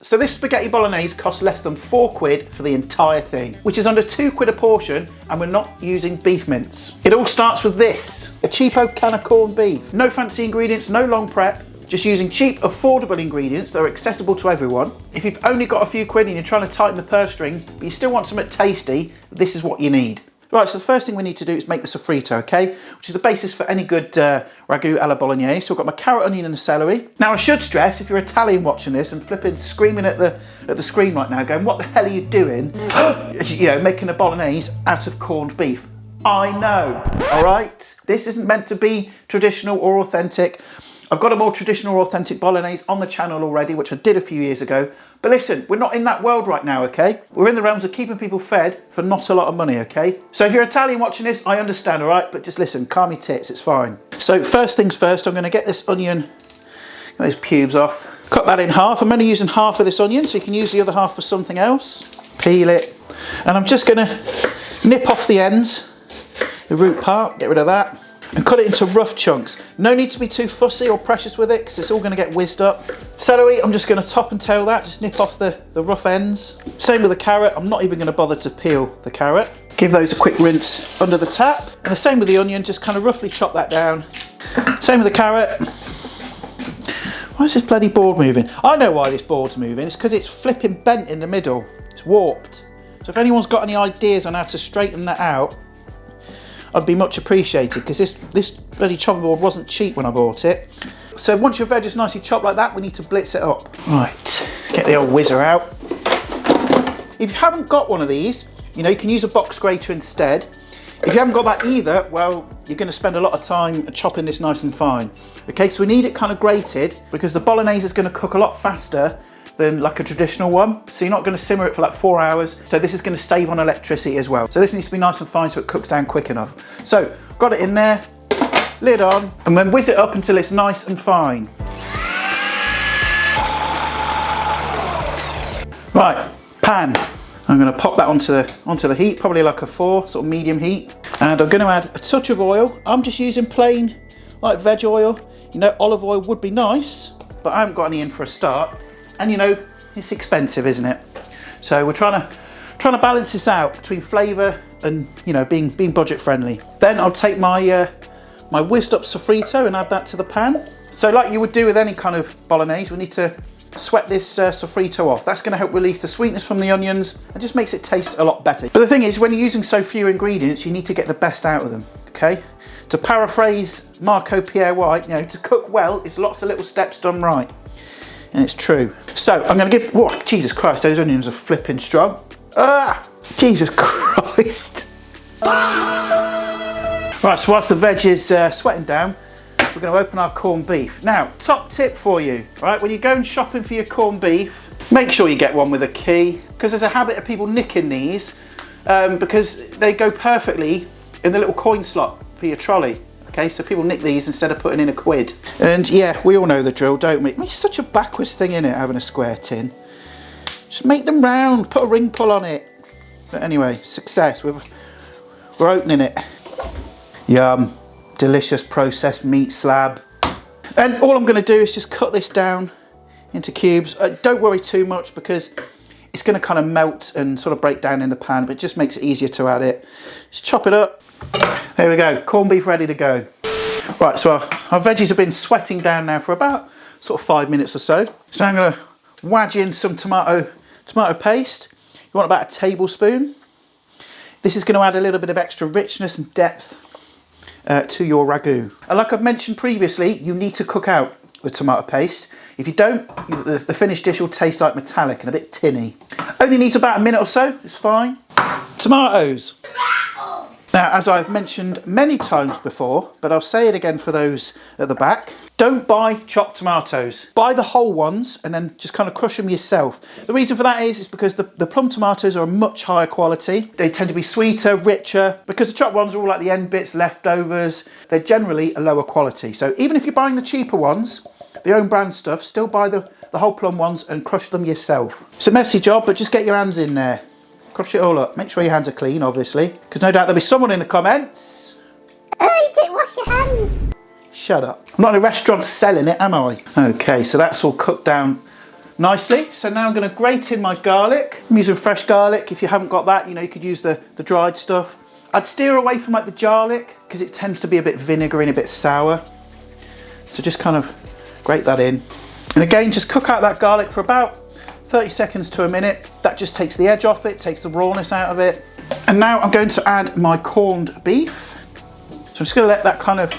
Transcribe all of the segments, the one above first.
So this spaghetti bolognese costs less than £4 for the entire thing, which is under £2 a portion, and we're not using beef mince. It all starts with this, a cheapo can of corned beef. No fancy ingredients, no long prep, just using cheap, affordable ingredients that are accessible to everyone. If you've only got a few quid and you're trying to tighten the purse strings, but you still want something tasty, this is what you need. Right, so the first thing we need to do is make the sofrito, okay? Which is the basis for any good ragu alla bolognese. So I've got my carrot, onion and celery. Now I should stress, if you're Italian watching this and flipping, screaming at the screen right now, going, what the hell are you doing? You know, making a bolognese out of corned beef. I know, all right? This isn't meant to be traditional or authentic. I've got a more traditional or authentic bolognese on the channel already, which I did a few years ago. But listen, we're not in that world right now, okay? We're in the realms of keeping people fed for not a lot of money, okay? So if you're Italian watching this, I understand, all right? But just listen, calm your tits, it's fine. So first things first, I'm gonna get this onion, get those pubes off. Cut that in half. I'm only using half of this onion, so you can use the other half for something else. Peel it. And I'm just gonna nip off the ends, the root part, get rid of that. And cut it into rough chunks. No need to be too fussy or precious with it because it's all going to get whizzed up. Celery, I'm just going to top and tail that, just nip off the rough ends. Same with the carrot, I'm not even going to bother to peel the carrot. Give those a quick rinse under the tap. And the same with the onion, just kind of roughly chop that down. Same with the carrot. Why is this bloody board moving? I know why this board's moving, it's because it's flipping bent in the middle. It's warped. So if anyone's got any ideas on how to straighten that out, I'd be much appreciated because this bloody chopping board wasn't cheap when I bought it. So once your veg is nicely chopped like that, we need to blitz it up. Right, let's get the old whizzer out. If you haven't got one of these, you know, you can use a box grater instead. If you haven't got that either, well, you're going to spend a lot of time chopping this nice and fine. Okay, so we need it kind of grated because the bolognese is going to cook a lot faster than like a traditional one. So you're not going to simmer it for like 4 hours. So this is going to save on electricity as well. So this needs to be nice and fine so it cooks down quick enough. So got it in there, lid on, and then whiz it up until it's nice and fine. Right, pan. I'm going to pop that onto the heat, probably like a 4, sort of medium heat. And I'm going to add a touch of oil. I'm just using plain like veg oil. You know, olive oil would be nice, but I haven't got any in for a start. And you know, it's expensive, isn't it? So we're trying to balance this out between flavour and, you know, being budget friendly. Then I'll take my my whizzed up sofrito and add that to the pan. So like you would do with any kind of bolognese, we need to sweat this sofrito off. That's going to help release the sweetness from the onions and just makes it taste a lot better. But the thing is, when you're using so few ingredients, you need to get the best out of them, okay? To paraphrase Marco Pierre White, you know, to cook well, it's lots of little steps done right. And it's true. So I'm going to give, whoa, Jesus Christ, those onions are flipping strong. Ah, Jesus Christ. Right, so whilst the veg is sweating down, we're going to open our corned beef. Now, top tip for you, right? When you're going shopping for your corned beef, make sure you get one with a key, because there's a habit of people nicking these because they go perfectly in the little coin slot for your trolley. Okay, so people nick these instead of putting in a quid. And yeah, we all know the drill, don't we? It's such a backwards thing, innit, having a square tin. Just make them round, put a ring pull on it. But anyway, success, we're opening it. Yum, delicious processed meat slab. And all I'm gonna do is just cut this down into cubes. Don't worry too much because it's gonna kind of melt and sort of break down in the pan, but it just makes it easier to add it. Just chop it up. There we go, corned beef ready to go. Right, so our veggies have been sweating down now for about sort of 5 minutes or so. So now I'm gonna wedge in some tomato paste. You want about a tablespoon. This is gonna add a little bit of extra richness and depth to your ragu. And like I've mentioned previously, you need to cook out the tomato paste. If you don't, the finished dish will taste like metallic and a bit tinny. Only needs about a minute or so, it's fine. Tomatoes. Now, as I've mentioned many times before, but I'll say it again for those at the back, don't buy chopped tomatoes. Buy the whole ones and then just kind of crush them yourself. The reason for that is because the plum tomatoes are a much higher quality. They tend to be sweeter, richer. Because the chopped ones are all like the end bits, leftovers, they're generally a lower quality. So even if you're buying the cheaper ones, the own brand stuff, still buy the whole plum ones and crush them yourself. It's a messy job, but just get your hands in there. Crush it all up. Make sure your hands are clean, obviously, because no doubt there'll be someone in the comments. Oh, you didn't wash your hands. Shut up. I'm not in a restaurant selling it, am I? Okay, so that's all cooked down nicely. So now I'm going to grate in my garlic. I'm using fresh garlic. If you haven't got that, you know, you could use the dried stuff. I'd steer away from like the garlic because it tends to be a bit vinegary and a bit sour. So just kind of grate that in. And again, just cook out that garlic for about 30 seconds to a minute. That just takes the edge off it, takes the rawness out of it. And now I'm going to add my corned beef. So I'm just going to let that kind of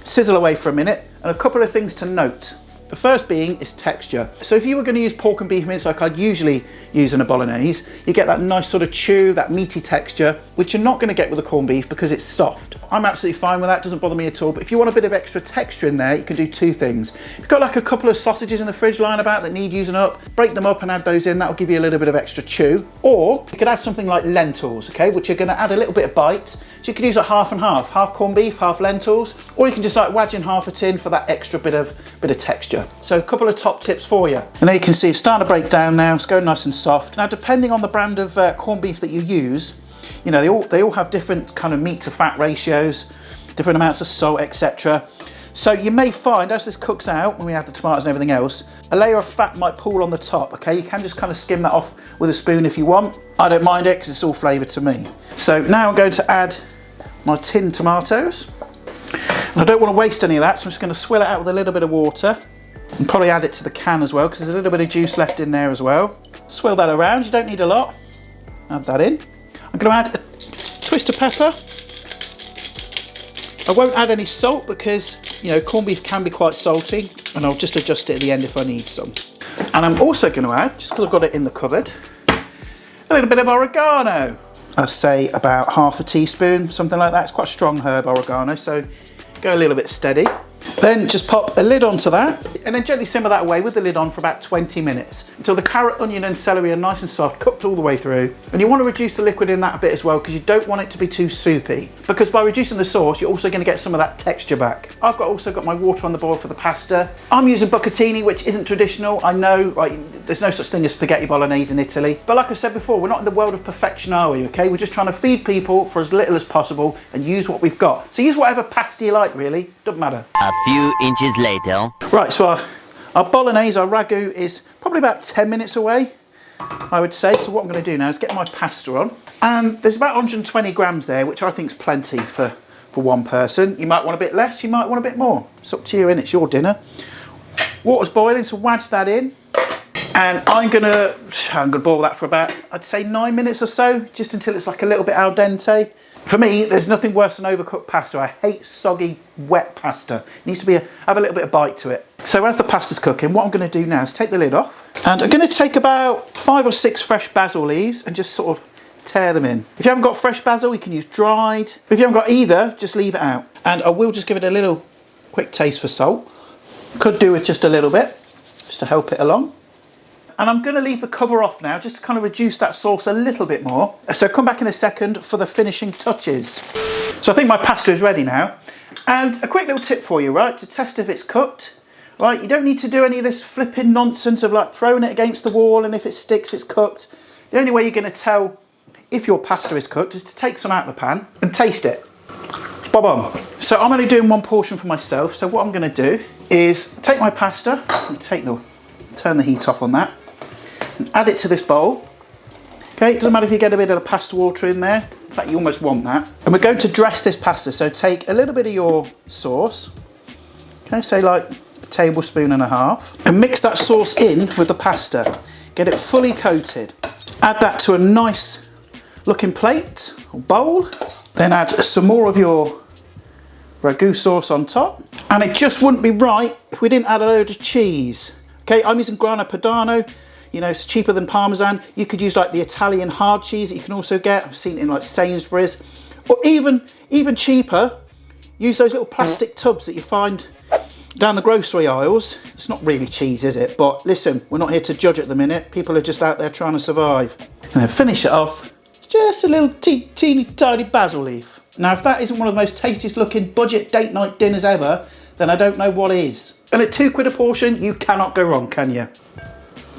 sizzle away for a minute. And a couple of things to note. The first being is texture. So if you were going to use pork and beef mince like I'd usually use in a bolognese, you get that nice sort of chew, that meaty texture, which you're not going to get with the corned beef because it's soft. I'm absolutely fine with that, doesn't bother me at all. But if you want a bit of extra texture in there, you can do two things. If you've got like a couple of sausages in the fridge lying about that need using up, break them up and add those in. That'll give you a little bit of extra chew. Or you could add something like lentils, okay, which are going to add a little bit of bite. So you could use it half and half corned beef, half lentils, or you can just like wedge in half a tin for that extra bit of texture. So a couple of top tips for you. And there you can see it's starting to break down now. It's going nice and soft. Now, depending on the brand of corned beef that you use, you know, they all have different kind of meat to fat ratios, different amounts of salt, etc. So you may find as this cooks out, when we add the tomatoes and everything else, a layer of fat might pool on the top, okay? You can just kind of skim that off with a spoon if you want. I don't mind it because it's all flavour to me. So now I'm going to add my tinned tomatoes. And I don't want to waste any of that, so I'm just going to swill it out with a little bit of water. And probably add it to the can as well because there's a little bit of juice left in there as well. Swill that around, you don't need a lot. Add that in. I'm going to add a twist of pepper. I won't add any salt because, you know, corned beef can be quite salty, and I'll just adjust it at the end if I need some. And I'm also going to add, just because I've got it in the cupboard, a little bit of oregano. I'd say about half a teaspoon, something like that. It's quite a strong herb, oregano, so go a little bit steady. Then just pop a lid onto that and then gently simmer that away with the lid on for about 20 minutes until the carrot, onion and celery are nice and soft, cooked all the way through. And you want to reduce the liquid in that a bit as well because you don't want it to be too soupy, because by reducing the sauce you're also going to get some of that texture back. I've also got my water on the boil for the pasta. I'm using bucatini, which isn't traditional. I know, right, there's no such thing as spaghetti bolognese in Italy, but like I said before, we're not in the world of perfection, are we? Okay, we're just trying to feed people for as little as possible and use what we've got. So use whatever pasta you like, really, doesn't matter. A few inches later. Right, so our bolognese, our ragu, is probably about 10 minutes away, I would say. So what I'm going to do now is get my pasta on. And there's about 120 grams there, which I think is plenty for one person. You might want a bit less, you might want a bit more. It's up to you, and it's your dinner. Water's boiling, so wedge that in. And I'm gonna boil that for about, I'd say 9 minutes or so, just until it's like a little bit al dente. For me, there's nothing worse than overcooked pasta. I hate soggy, wet pasta. It needs to have a little bit of bite to it. So as the pasta's cooking, what I'm going to do now is take the lid off, and I'm going to take about 5 or 6 fresh basil leaves and just sort of tear them in. If you haven't got fresh basil, you can use dried. But if you haven't got either, just leave it out. And I will just give it a little quick taste for salt. Could do with just a little bit, just to help it along. And I'm going to leave the cover off now, just to kind of reduce that sauce a little bit more. So come back in a second for the finishing touches. So I think my pasta is ready now. And a quick little tip for you, right, to test if it's cooked. Right, you don't need to do any of this flipping nonsense of like throwing it against the wall and if it sticks, it's cooked. The only way you're going to tell if your pasta is cooked is to take some out of the pan and taste it. Bob-on. So I'm only doing one portion for myself. So what I'm going to do is take my pasta and turn the heat off on that. And add it to this bowl. Okay, it doesn't matter if you get a bit of the pasta water in there. In fact, you almost want that. And we're going to dress this pasta. So take a little bit of your sauce. Okay, say like a tablespoon and a half. And mix that sauce in with the pasta. Get it fully coated. Add that to a nice looking plate or bowl. Then add some more of your ragu sauce on top. And it just wouldn't be right if we didn't add a load of cheese. Okay, I'm using Grana Padano. You know, it's cheaper than Parmesan. You could use like the Italian hard cheese that you can also get. I've seen it in like Sainsbury's. Or even cheaper, use those little plastic tubs that you find down the grocery aisles. It's not really cheese, is it? But listen, we're not here to judge at the minute. People are just out there trying to survive. And then finish it off, just a little teeny tiny basil leaf. Now, if that isn't one of the most tastiest looking budget date night dinners ever, then I don't know what is. And at £2 a portion, you cannot go wrong, can you?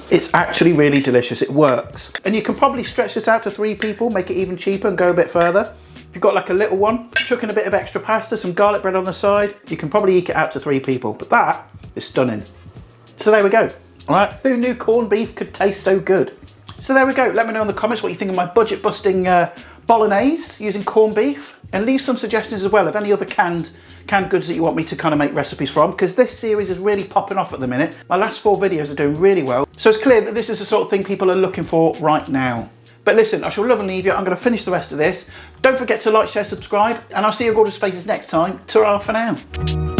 It's actually really delicious, it works. And you can probably stretch this out to 3 people, make it even cheaper and go a bit further. If you've got like a little one, chuck in a bit of extra pasta, some garlic bread on the side, you can probably eke it out to 3 people. But that is stunning. So there we go. All right, who knew corned beef could taste so good? So there we go. Let me know in the comments what you think of my budget busting bolognese using corned beef, and leave some suggestions as well of any other canned goods that you want me to kind of make recipes from, because this series is really popping off at the minute. My last 4 videos are doing really well, so it's clear that this is the sort of thing people are looking for right now. But listen, I shall love and leave you. I'm going to finish the rest of this. Don't forget to like, share, subscribe, and I'll see your gorgeous faces next time. Ta-ra for now.